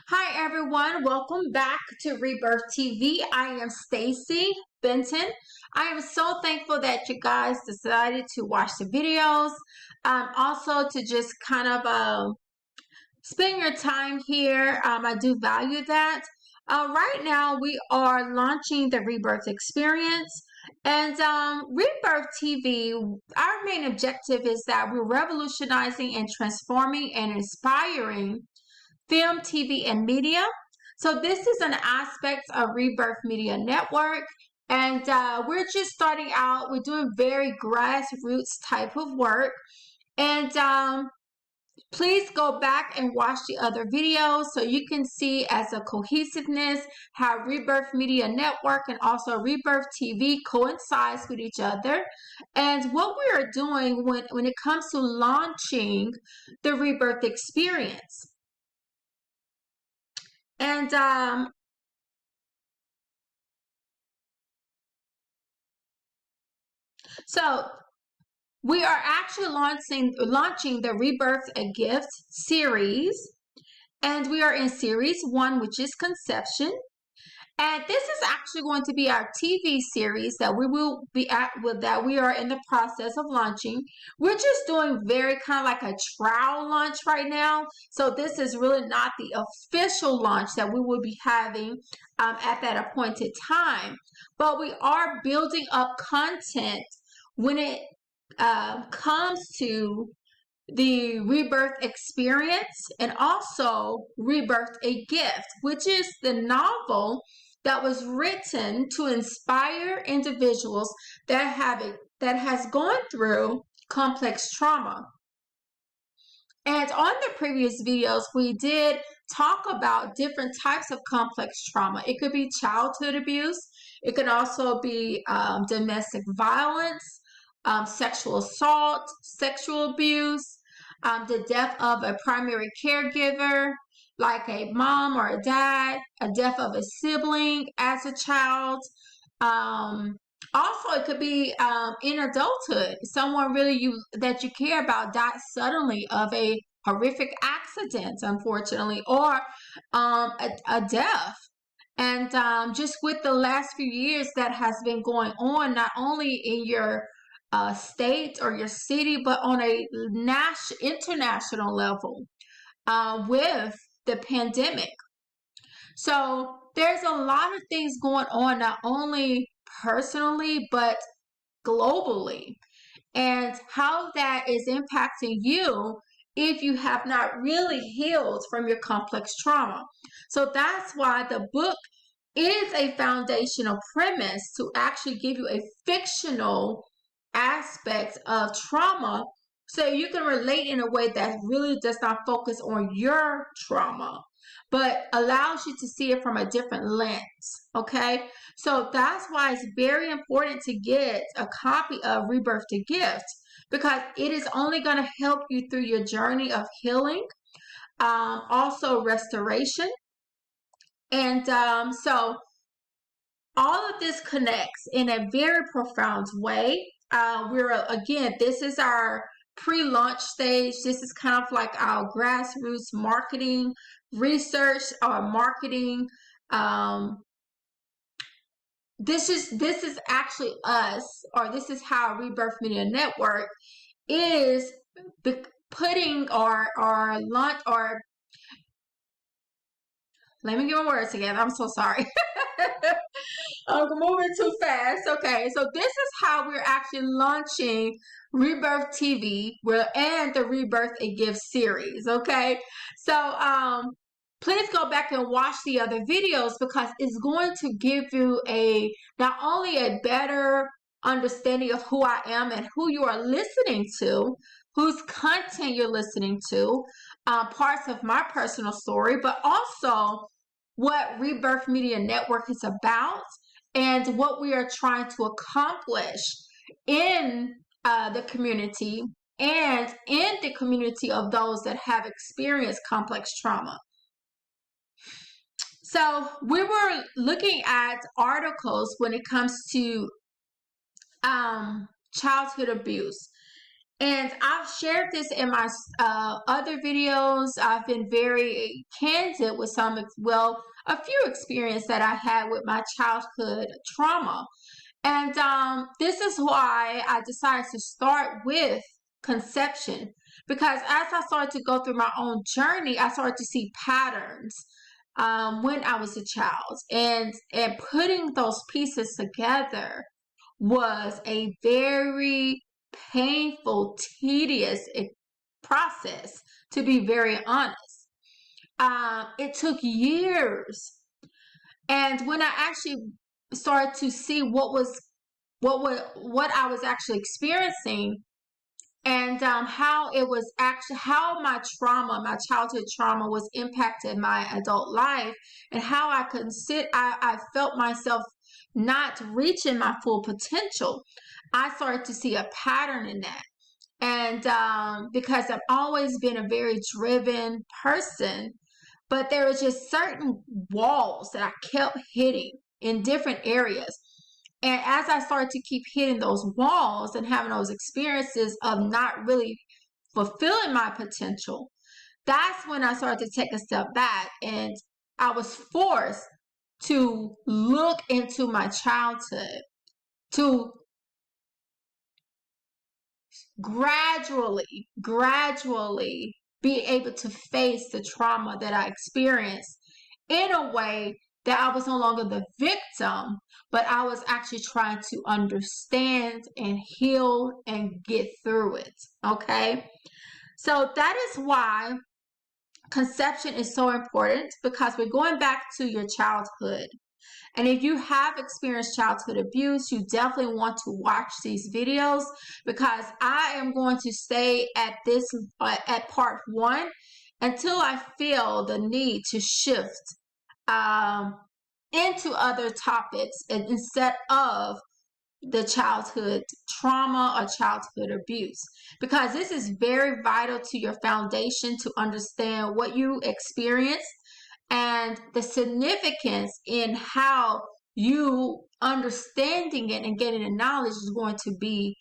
Hi everyone, welcome back to Rebirth TV. I am Stacy Benton. I am so thankful that you guys decided to watch the videos. Also to just kind of spend your time here. I do value that. Right now we are launching the Rebirth experience. And Rebirth TV, our main objective is that we're revolutionizing and transforming and inspiring film, TV, and media. So this is an aspect of Rebirth Media Network. And we're just starting out. We're doing very grassroots type of work. And please go back and watch the other videos so you can see as a cohesiveness how Rebirth Media Network and also Rebirth TV coincides with each other. And what we are doing when it comes to launching the Rebirth experience. And so we are actually launching the Rebirth A Gift Series. And we are in Series 1, which is Conception. And this is actually going to be our TV series that we are in the process of launching. We're just doing very kind of like a trial launch right now. So this is really not the official launch that we will be having at that appointed time. But we are building up content when it comes to the Rebirth experience and also Rebirth a Gift, which is the novel that was written to inspire individuals that has gone through complex trauma. And on the previous videos, we did talk about different types of complex trauma. It could be childhood abuse. It could also be domestic violence, sexual assault, sexual abuse, the death of a primary caregiver, like a mom or a dad, a death of a sibling as a child. Also, it could be in adulthood, someone really that you care about died suddenly of a horrific accident, unfortunately, or a death. And just with the last few years that has been going on, not only in your state or your city, but on a international level with the pandemic. So there's a lot of things going on, not only personally, but globally, and how that is impacting you if you have not really healed from your complex trauma. So that's why the book is a foundational premise to actually give you a fictional aspect of trauma so you can relate in a way that really does not focus on your trauma, but allows you to see it from a different lens. Okay, so that's why it's very important to get a copy of Rebirth a Gift, because it is only going to help you through your journey of healing, also restoration. And so all of this connects in a very profound way. This is our pre-launch stage. This is kind of like our grassroots marketing research or marketing. This is actually us, or this is how Rebirth Media Network is putting or launch or let me get my words together. I'm so sorry. I'm moving too fast. Okay, so this is how we're actually launching Rebirth TV and the Rebirth a Gift series. Okay, so please go back and watch the other videos, because it's going to give you not only a better understanding of who I am and who you are listening to, whose content you're listening to, parts of my personal story, but also what Rebirth Media Network is about and what we are trying to accomplish in the community and in the community of those that have experienced complex trauma. So we were looking at articles when it comes to childhood abuse. And I've shared this in my other videos. I've been very candid with a few experiences that I had with my childhood trauma. And this is why I decided to start with conception, because as I started to go through my own journey, I started to see patterns when I was a child, and putting those pieces together was a very painful, tedious process, to be very honest. It took years, and when I actually started to see what I was actually experiencing, and how my childhood trauma was impacting my adult life, and how I felt myself not reaching my full potential. I started to see a pattern in that. And because I've always been a very driven person, but there was just certain walls that I kept hitting in different areas. And as I started to keep hitting those walls and having those experiences of not really fulfilling my potential, that's when I started to take a step back, and I was forced to look into my childhood, to gradually be able to face the trauma that I experienced in a way that I was no longer the victim, but I was actually trying to understand and heal and get through it. Okay? So that is why conception is so important, because we're going back to your childhood. And if you have experienced childhood abuse, you definitely want to watch these videos, because I am going to stay at part 1 until I feel the need to shift into other topics instead of the childhood trauma or childhood abuse, because this is very vital to your foundation to understand what you experienced and the significance in how you understanding it and getting the knowledge is going to be,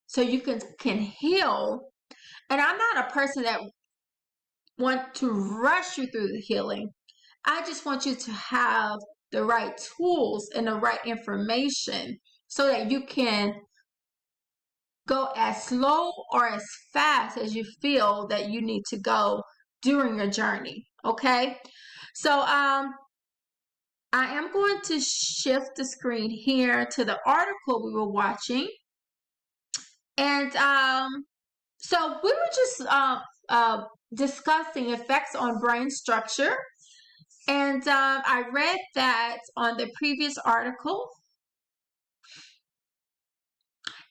so you can heal. And I'm not a person that want to rush you through the healing. I just want you to have the right tools and the right information so that you can go as slow or as fast as you feel that you need to go during your journey. Okay? So I am going to shift the screen here to the article we were watching. And so we were just discussing effects on brain structure. And I read that on the previous article.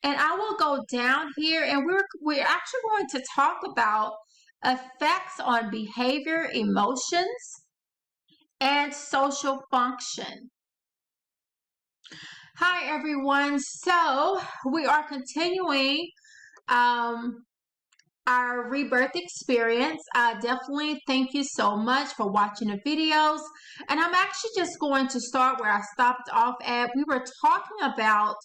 And I will go down here, and we're actually going to talk about effects on behavior, emotions, and social function. Hi everyone. So we are continuing our rebirth experience. Definitely thank you so much for watching the videos. And I'm actually just going to start where I stopped off at. We were talking about,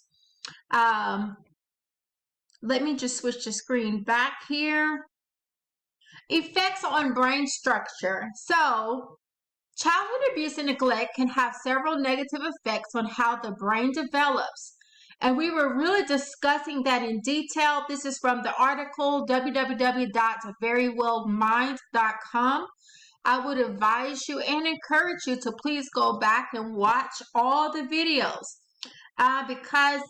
let me just switch the screen back here. Effects on brain structure. So childhood abuse and neglect can have several negative effects on how the brain develops. And we were really discussing that in detail. This is from the article www.verywellmind.com. I would advise you and encourage you to please go back and watch all the videos, because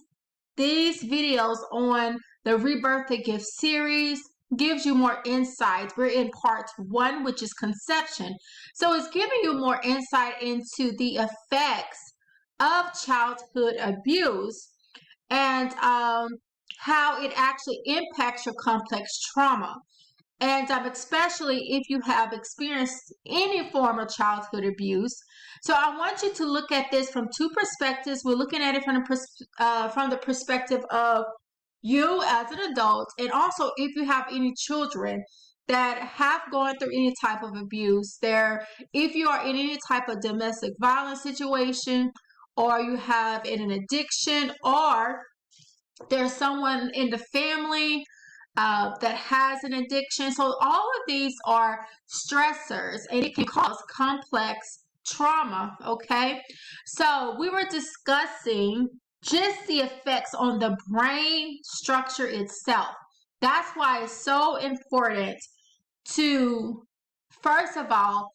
these videos on the Rebirth A Gift Series gives you more insight. We're in part 1, which is conception. So it's giving you more insight into the effects of childhood abuse and how it actually impacts your complex trauma. And especially if you have experienced any form of childhood abuse. So I want you to look at this from 2 perspectives. We're looking at it from the perspective of you as an adult, and also if you have any children that have gone through any type of abuse, if you are in any type of domestic violence situation, or you have an addiction, or there's someone in the family that has an addiction. So all of these are stressors, and it can cause complex trauma. Okay, so we were discussing just the effects on the brain structure itself. That's why it's so important to, first of all,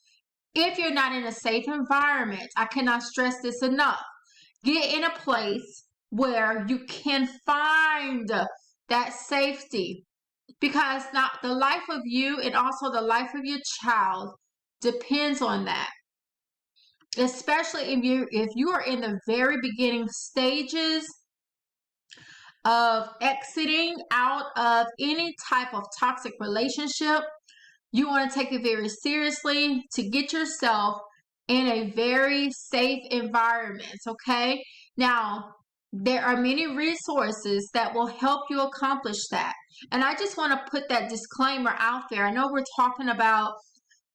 if you're not in a safe environment, I cannot stress this enough, get in a place where you can find that safety, because now the life of you and also the life of your child depends on that. Especially if you are in the very beginning stages of exiting out of any type of toxic relationship, you want to take it very seriously to get yourself in a very safe environment. Okay, now there are many resources that will help you accomplish that, and I just want to put that disclaimer out there. I know we're talking about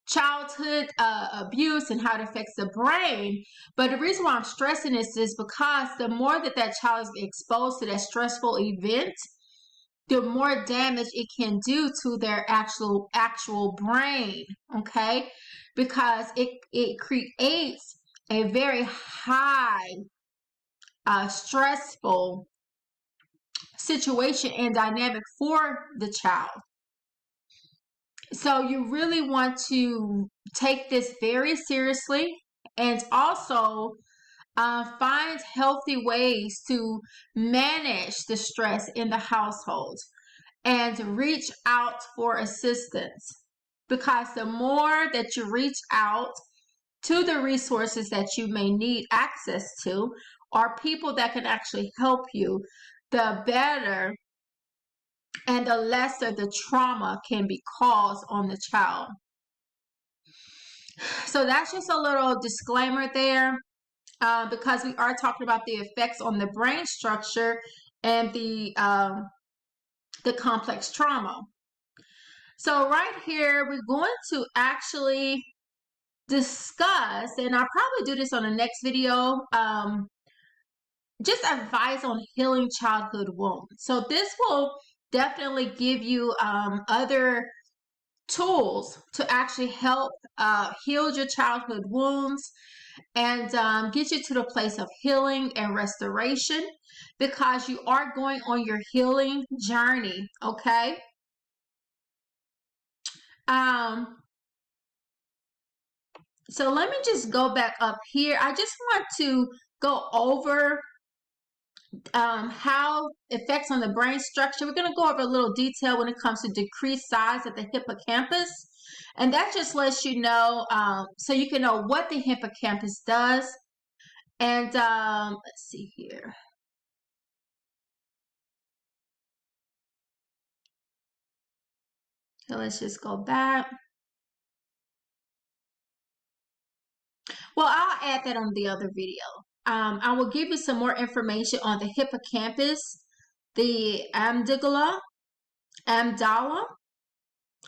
childhood abuse and how it affects the brain, but the reason why I'm stressing this is because the more that child is exposed to that stressful event, the more damage it can do to their actual brain. Okay, because it creates a very high stressful situation and dynamic for the child. So you really want to take this very seriously, and also find healthy ways to manage the stress in the household and reach out for assistance. Because the more that you reach out to the resources that you may need access to, or people that can actually help you, the better and the lesser the trauma can be caused on the child. So that's just a little disclaimer there, because we are talking about the effects on the brain structure and the complex trauma. So right here, we're going to actually discuss, and I'll probably do this on the next video, just advice on healing childhood wounds. So this will definitely give you other tools to actually help heal your childhood wounds and get you to the place of healing and restoration, because you are going on your healing journey. Okay. So let me just go back up here. I just want to go over how effects on the brain structure. We're going to go over a little detail when it comes to decreased size of the hippocampus, and that just lets you know, so you can know what the hippocampus does. And let's see here. So let's just go back. Well, I'll add that on the other video. I will give you some more information on the hippocampus, the amygdala.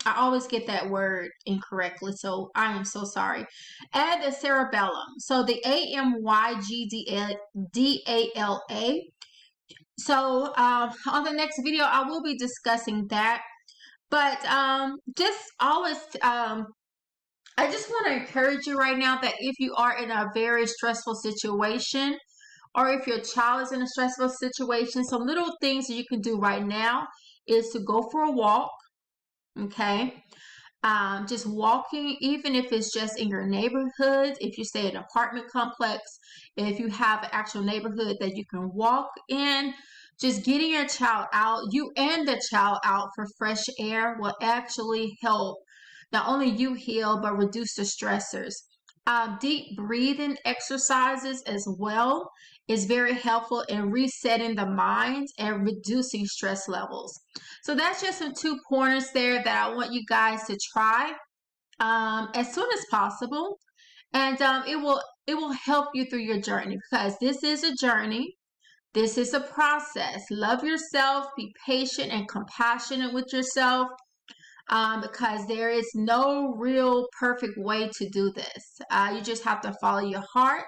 I always get that word incorrectly, so I am so sorry. And the cerebellum. So the amygdala. So on the next video, I will be discussing that. But just always, I just want to encourage you right now that if you are in a very stressful situation, or if your child is in a stressful situation, some little things that you can do right now is to go for a walk. Okay. Just walking, even if it's just in your neighborhood, if you stay in an apartment complex, if you have an actual neighborhood that you can walk in, just getting your child out, you and the child out for fresh air, will actually help not only you heal, but reduce the stressors. Deep breathing exercises as well is very helpful in resetting the mind and reducing stress levels. So that's just some 2 pointers there that I want you guys to try as soon as possible, and it will help you through your journey, because this is a journey. This is a process. Love yourself, be patient and compassionate with yourself, because there is no real perfect way to do this. You just have to follow your heart,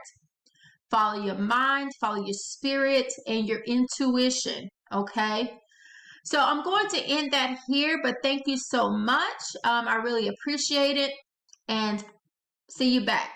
follow your mind, follow your spirit, and your intuition. Okay. So I'm going to end that here, but thank you so much. I really appreciate it, and see you back.